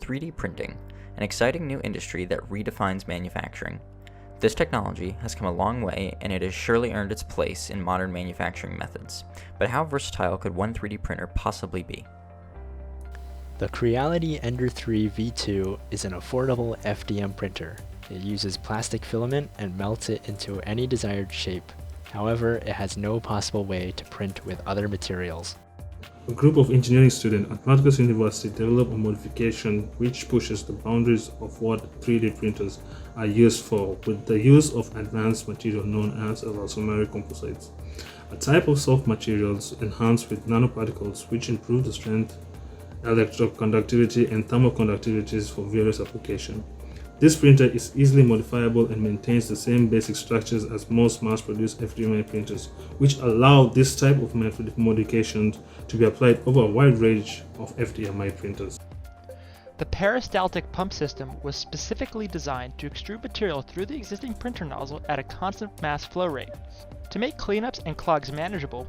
3D printing, an exciting new industry that redefines manufacturing. This technology has come a long way and it has surely earned its place in modern manufacturing methods. But how versatile could one 3D printer possibly be? The Creality Ender 3 V2 is an affordable FDM printer. It uses plastic filament and melts it into any desired shape. However, it has no possible way to print with other materials. A group of engineering students at Rutgers University developed a modification which pushes the boundaries of what 3D printers are used for with the use of advanced material known as Elastomeric composites, a type of soft materials enhanced with nanoparticles which improve the strength, electroconductivity, and thermoconductivities for various applications. This printer is easily modifiable and maintains the same basic structures as most mass-produced FDM printers, which allow this type of modification to be applied over a wide range of FDMI printers. The peristaltic pump system was specifically designed to extrude material through the existing printer nozzle at a constant mass flow rate. To make cleanups and clogs manageable,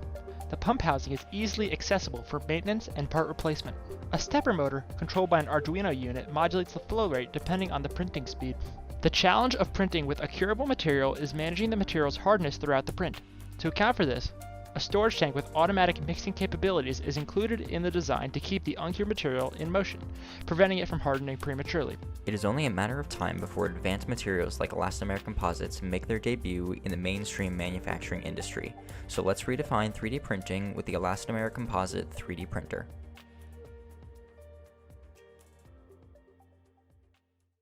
the pump housing is easily accessible for maintenance and part replacement. A stepper motor, controlled by an Arduino unit, modulates the flow rate depending on the printing speed. The challenge of printing with a curable material is managing the material's hardness throughout the print. To account for this, a storage tank with automatic mixing capabilities is included in the design to keep the uncured material in motion, preventing it from hardening prematurely. It is only a matter of time before advanced materials like elastomeric composites make their debut in the mainstream manufacturing industry. So let's redefine 3D printing with the Elastomeric Composite 3D printer.